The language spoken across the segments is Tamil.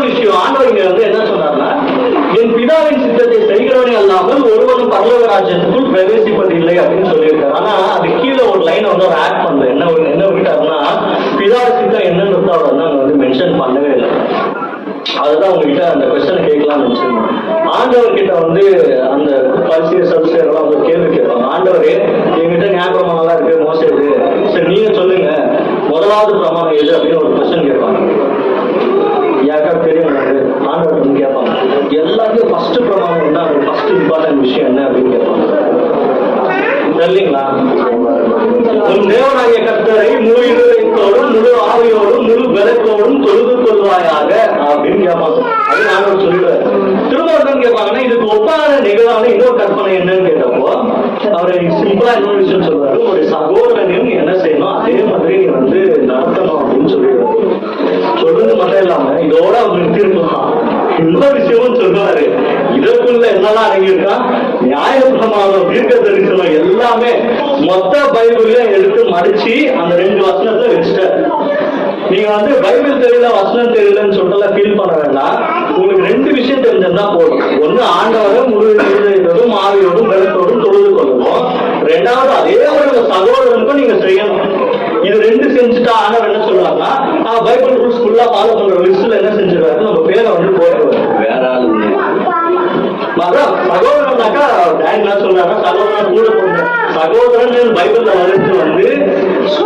விஷயம் ஆண்டவர் இங்க வந்து என்ன சொன்னார்னா, என் பிதாவின் சித்தத்தை செய்கிறவனே அல்லாமல் ஒருவனும் பரலோக ராஜ்யத்துக்குள் பிரவேசிப்பது இல்லை அப்படின்னு சொல்லியிருக்காரு. ஆனா அது கீழே ஒரு லைன் வந்து அவர் ஆட் பண்ணல. என்ன விட்டாருன்னா, பிதா சித்தம் என்னன்னு அவர் வந்து அங்க வந்து மென்ஷன் பண்ணவே இல்லை. அதுதான் உங்ககிட்ட அந்த கொஸ்டினை கேட்கலாம்னு நினைச்சிருந்தோம். ஆண்டவர் கிட்ட வந்து அந்த பரிசீல சதுசேரெல்லாம் வந்து கேள்வி கேட்பாங்க. ஆண்டவரே, என்கிட்ட ஞாபகமாக எல்லாம் இருக்கு, மோசம் இது, சரி நீங்க சொல்லுங்க, முதலாவது பிரமாணம் எது அப்படின்னு ஒரு கொஸ்டின் கேட்பாங்க. யாருக்கா தெரியும் ஆண்டவர் வந்து கேட்பாங்க. எல்லாத்தையும் ஃபர்ஸ்ட் பிரமாணம் என்ன, ஃபர்ஸ்ட் இம்பார்ட்டன்ட் விஷயம் என்ன அப்படின்னு கேட்பாங்க. தெரியலீங்களா? உன் தேவனாகிய கர்த்தரை முழு இதயத்தோடும் முழு ஆவியோடும் முழு பலத்தோடும் தொழுது கொள்வாயாக அப்படின்னு கேட்பாங்க. அது நான் சொல்லிடுவேன். திரும்ப கேட்பாங்கன்னா, இதுக்கு ஒப்பான நிகழான இன்னொரு கற்பனை என்னன்னு கேட்டப்போ அவரை சிம்பிளா இன்னொரு விஷயம் சொல்றாரு. ஒரு சகோதரனையும் என்ன செய்யணும், அதே மாதிரி நீ வந்து நடத்தணும் அப்படின்னு சொல்லிடுவாரு. சொல்றது மட்டும் இல்லாம இதோட அவர் நிறுத்திருக்கலாம். இன்னொரு விஷயமும் சொல்லுவாரு. இதற்குள்ள என்னெல்லாம் அடங்கியிருக்கா, நியாயப்பிரமாணம், தீர்க்க தரிசனம் எல்லாமே மொத்த பைபிள்ல எடுத்து மடிச்சு அந்த 2 வசனத்தை வச்சுட்டாரு. நீங்க வந்து பைபிள் தெரியல, வசனம் தெரியலன்னு சொல்லிட்டு ஃபீல் பண்ண வேண்டாம். உங்களுக்கு 2 விஷயம் தெரிஞ்சிருந்தா போதும். ஒண்ணு, ஆண்டவரை முழு இதயத்தோடும் ஆவியோடும் பலத்தோடும் தொழுது கொள்ளுவோம். 2வது, அதே ஒரு சகோதரனுக்கும் நீங்க செய்யணும். இது 2 செஞ்சுட்டா ஆண்டவர் என்ன சொல்றாருன்னா, பைபிள் ரூல்ஸ் ஃபுல்லா ஃபாலோ பண்ற லிஸ்ட்ல என்ன செஞ்சிருக்காரு, நம்ம பேரை வந்து போயிடுவாரு. வேற ஆளு சகோதரனாக்கா டேடி என்ன சொல்றாங்க, சகோதரன் கூட போற சகோதரன் பைபிள்ல வளர்த்து வந்து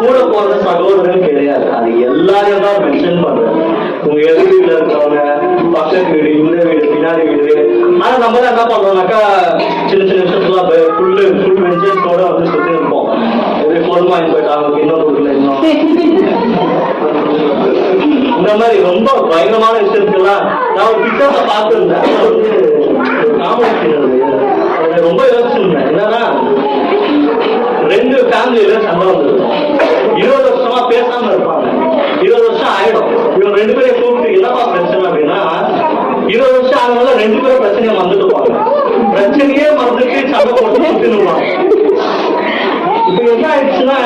கூட போற சகோதரன் கிடையாது. அது எல்லாரையும் தான் மென்ஷன் பண்றேன். உங்க எதிர் வீட்டுல இருக்கிறவங்க, பக்கத்து வீடு, இந்த வீடு, பின்னாடி வீடு. ஆனா நம்ம தான் என்ன பண்றோம்னாக்கா, சின்ன சின்ன விஷயத்துல ஃபுல் வெஞ்சன்ஸோட வந்து சுத்தி இருப்போம். எப்படி பொருள் வாங்கி போயிட்டாங்க, இன்னொரு வீட்டுல இன்னும் இந்த மாதிரி ரொம்ப பயங்கரமான விஷயத்துக்கெல்லாம் நான் ஒரு பிக்சர்ல பார்த்துருந்தேன். ரொம்ப யோசிச்சிருந்தேன். என்னன்னா, 2 ஃபேமிலியில சண்டை வந்துருக்கும். 20 வருஷமா பேசாம இருப்பாங்க. 20 வருஷம் ஆயிடும். இவங்க 2 பேரையும் கூப்பிட்டு என்னப்பா பிரச்சனை அப்படின்னா, 20 வருஷம் ஆனவங்க 2 பேரும் பிரச்சனையை மறந்துட்டுப்பாங்க. பிரச்சனையே மறந்துட்டு சண்டை போட்டு சுத்திடுவாங்க. இப்ப என்ன ஆயிடுச்சுன்னா,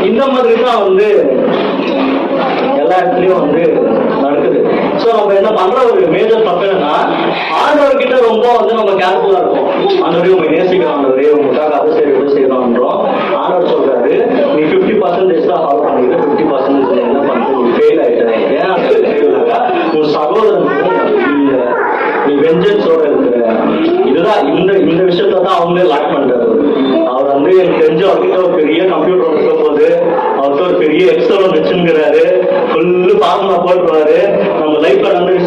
இந்த மாதிரி தான் வந்து எல்லா இடத்துலயும் வந்து நடக்குது. சோ நம்ம என்ன பண்ற ஒரு மேஜர் தப்பு என்னன்னா, ஆண்டவர் கிட்ட ரொம்ப வந்து நம்ம கேர்ஃபுல்லா இருக்கும். ஆண்டவரே உங்க நேசிக்கிறோம், ஆண்டவரே உங்களுக்காக அதை செய்யறோம்ன்றோம். ஆண்டவர் சொல்றாரு, நீ 50% தான் ஃபாலோ பண்ணிட்டு 50% என்ன பண்ற, நீ ஃபெயில் ஆயிட்ட. ஏன் ஃபெயில்னாக்கா, உன் சகோதரன் நீ வெஞ்சன்ஸோட இருக்கிற. இதுதான் இந்த விஷயத்த தான் அவங்களே லாக் பண்றாரு. அவர் வந்து எனக்கு தெரிஞ்சு அவர்கிட்ட ஒரு பெரிய கம்ப்யூட்டர் இருக்க போது, அவர்கிட்ட ஒரு பெரிய எக்ஸல் வச்சுங்கிறாரு, ஃபுல்லு ஃபார்முலா போட்டுருவாரு. நம்ம லைஃப்ல நடந்த